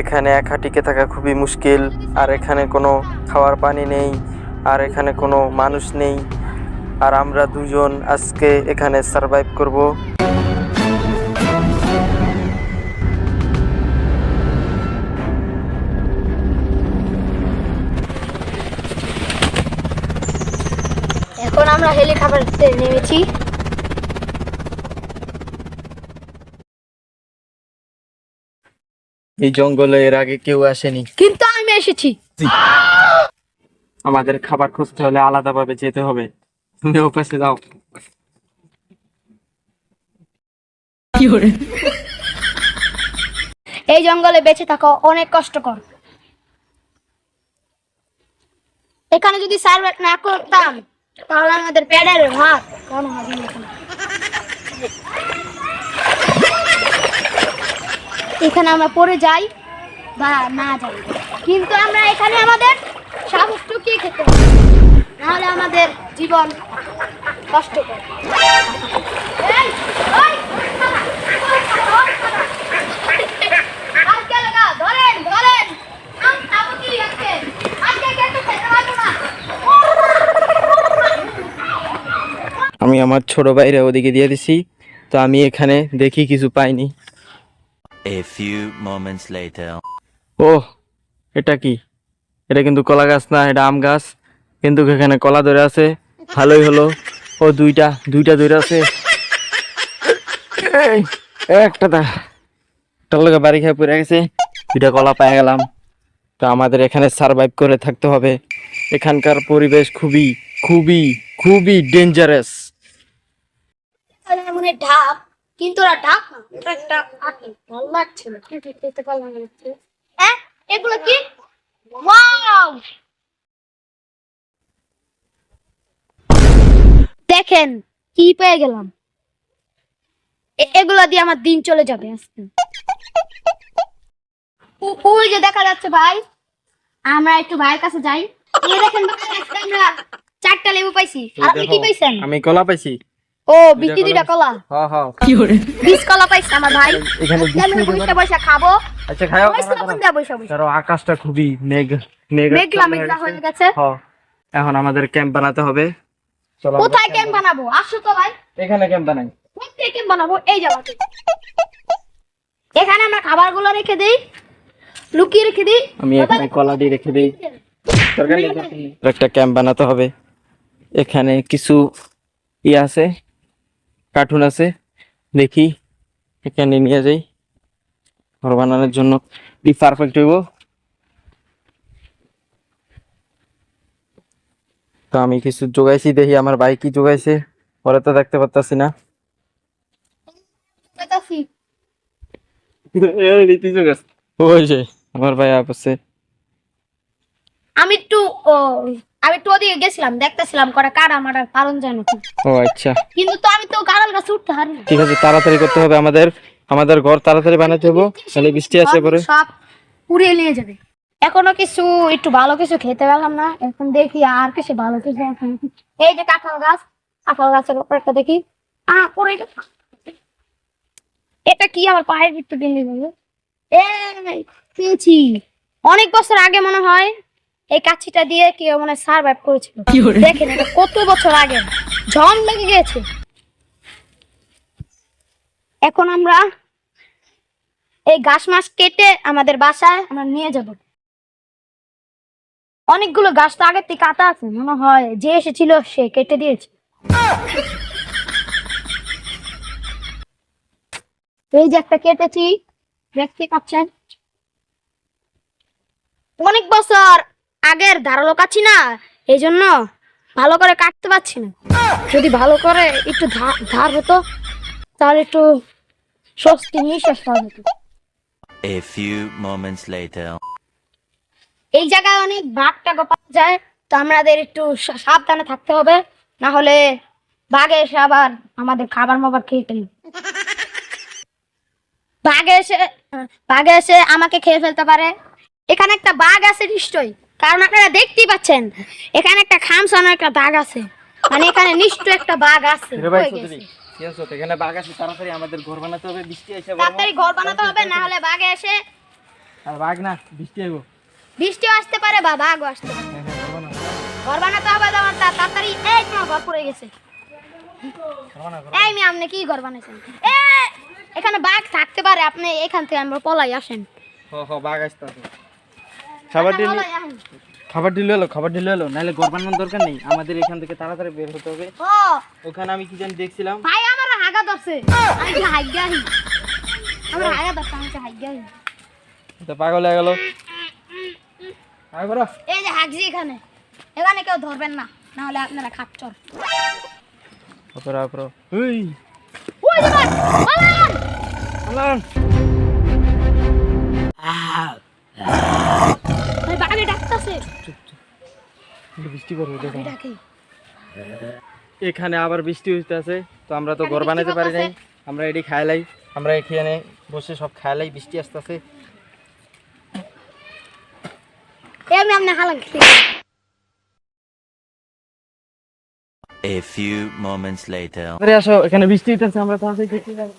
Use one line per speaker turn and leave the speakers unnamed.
এখানে একা টিকে থাকা খুবই মুশকিল। আর এখানে কোনো খাওয়ার পানি নেই, আর এখানে কোনো মানুষ নেই। আর আমরা দুজন আজকে এখানে সারভাইভ করব।
এখন আমরা হেলিকপ্টারে নেমেছি।
এই জঙ্গলে এর আগে কেউ আসেনি,
কিন্তু আমি এসেছি।
আমাদের খাবার খুঁজতে হলে আলাদাভাবে যেতে হবে। তুমি ও পাশে যাও।
এই জঙ্গলে বেঁচে থাকা অনেক কষ্টকর। এখানে যদি সার্ভাইভ না করতাম তাহলে আমাদের পেটের ভাত কোন হবে না। এখানে আমরা পড়ে যাই বা না যাই, কিন্তু আমরা এখানে আমাদের সাহস টুকিয়ে খেতে হবে, নাহলে আমাদের জীবন কষ্টকর।
আমি আমার ছোট ভাইরা ওদিকে দিয়ে দিছি, তো আমি এখানে দেখি কিছু পাইনি।
A few moments later.
ও, এটা কি? এটা কিন্তু কলা গাছ না, এটা আম গাছ। কিন্তু এখানে কলা ধরে আছে, ভালোই হলো। ও দুইটা ধরে আছে। এই, একটা লোকে বাড়ি খেয়ে পড়ে গেছে, দুইটা কলা পেয়ে গেলাম। তো আমাদের এখানে সারভাইভ করে থাকতে হবে। এখানকার পরিবেশ খুবই খুবই খুবই ডেঞ্জারাস।
মনে ঢাক, কিন্তু ওরা ঢাক না, ওটা একটা আটি। ভালো লাগছে না, কিন্তু খেতে ভালো লাগছে। হ্যাঁ, এগুলো কি? ওয়াও! দেখেন কি পেয়ে গেলাম। এগুলো দিয়ে আমার দিন চলে যাবে আজকে। ওই যে দেখা যাচ্ছে ভাই, আমরা একটু ভাইয়ের কাছে যাই। এই দেখেন ভাই, আজকে আমরা 4টা লেবু পাইছি। আর আপনি কি পাইছেন?
আমি কলা পাইছি।
ও, বিটি দুইটা কলা।
হ্যাঁ হ্যাঁ,
20 কলা পাইছে আমার ভাই।
এখানে
আমি বসে বসে খাবো।
আচ্ছা খাও।
বসে বসে
আকাশটা খুবই
মেঘলা মেঘলা হয়ে গেছে।
হ্যাঁ, এখন আমাদের ক্যাম্প বানাতে হবে। চলো,
কোথায় ক্যাম্প বানাবো? আসো তো ভাই।
এখানে ক্যাম্প বানাই।
কোথায় ক্যাম্প বানাবো? এই জায়গাতে। এখানে আমরা খাবারগুলো রেখে দেই, লুকিয়ে রেখে দিই।
আমি এখানে কলা দিয়ে রেখে দিই। একটা ক্যাম্প বানাতে হবে। এখানে কিছু আছে, কার্টুন আছে, দেখি এখানে নিয়ে যাই। ঘর বানানোর জন্য পারফেক্ট হইব। তো আমি কিছু জোগাইছি, দেখি আমার ভাই কি জোগাইছে। পরে তো দেখতে পারতাছি না। ওই যে আমার ভাই আপসে।
আমি একটু ওদিকে গেছিলাম, দেখতেছিলাম কটা কারা আমার পালন যায় নাকি।
ও আচ্ছা,
কিন্তু তো আমি তো কারাল গাছে উঠতে পারি না।
ঠিক আছে, তাড়াতাড়ি করতে হবে আমাদের ঘর তাড়াতাড়ি বানাতে হবে, তাহলে বৃষ্টি আসে পরে
সব পুড়িয়ে নিয়ে যাবে। এখনো কিছু একটু ভালো কিছু খেতে পেলাম না, এখন দেখি আর কিছু ভালো কিছু। এই যে কাঁঠাল গাছের উপর একটা দেখি। এটা কি আমার পায়ের ভিতর দিয়ে গেল? পেয়েছি। অনেক বছর আগে মনে হয় এই কাছিটা দিয়ে কেউ মানে সার্ভাইভ করেছিল। দেখেন এটা কত বছর আগে, ঝড় লেগে গেছে। এখন আমরা এই ঘাস মাছ কেটে আমাদের বাসায় আমরা নিয়ে যাব। অনেকগুলো গাছ তো আগের থেকে কাটা আছে, মনে হয় যে এসেছিল সে কেটে দিয়েছে। এই যে একটা কেটেছি, দেখতে পাচ্ছেন। অনেক বছর আগের ধারালো কাছি না, এই জন্য ভালো করে কাটতে পারছি না। যদি ভালো করে একটু ধার হতো তাহলে একটু স্বস্তি নিঃশ্বাস পাওয়া যেত।
A few moments later.
এই জায়গায় অনেক বাঘ টাঘ পাওয়া যায়, তো আমাদের একটু সাবধানে থাকতে হবে, না হলে বাঘে এসে আবার আমাদের খাবার মাবার খেয়ে ফেলবে। বাঘে এসে আমাকে খেয়ে ফেলতে পারে। এখানে একটা বাঘ আছে নিশ্চয়ই, কারণ আপনারা দেখতেই পাচ্ছেন এখানে একটা খামসানো একটা দাগ আছে, মানে এখানে নিশ্চয়ই একটা বাঘ আছে।
এখানে বাঘ আছে, তাড়াতাড়ি আমাদের ঘর বানাতে হবে, বৃষ্টি এসে
তাড়াতাড়ি ঘর বানাতে হবে, না হলে বাঘে এসে
আর বাঘ না বৃষ্টি আইব।
বৃষ্টিও আসতে পারে বা বাঘও আসতে পারে। ঘর বানাতে হবে যেমন তাড়াতাড়ি। এই তোমার ঘর পড়ে গেছে। এই মেয়ে আপনি কি ঘর বানাইছেন? এখানে বাঘ থাকতে পারে, আপনি এখান থেকে আমরা পলাই আসেন।
বাঘ আসতেছে। খাবার দিল,
পলাই আসেন।
খাবার দিল এলো, নাহলে ঘর বানানোর দরকার নেই, আমাদের এখান থেকে তাড়াতাড়ি বের হতে হবে।
ও
ওখানে আমি কি জানি দেখছিলাম,
ভাই আমার হাগা ধরছে, আমি কি হাইগাহি? আমার হাগা ধরছে, আমি কি হাইগাহি?
তো পাগল হয়ে গেল।
এই যে হাগজি এখানে, এখানে কেউ ধরবেন না, না হলে আপনারা খাচ্চর। ওই যে ভাই, পালান! ভাই বাঘে ডাকতেছে।
বৃষ্টি পড়বে দেখো।
বাঘে ডাকে।
এখানে আবার বৃষ্টি হইতেছে, তো আমরা তো ঘর বানাইতে পারি নাই, আমরা এটি খাইলাই, আমরা এখানে বসে সব খাইলাই, বৃষ্টি আসতেছে।
এমনি আপনি হালান খেতে।
A few moments later.
আসো, এখানে বৃষ্টি হইতেছে, আমরা তাড়াতাড়ি দেখতে যাই।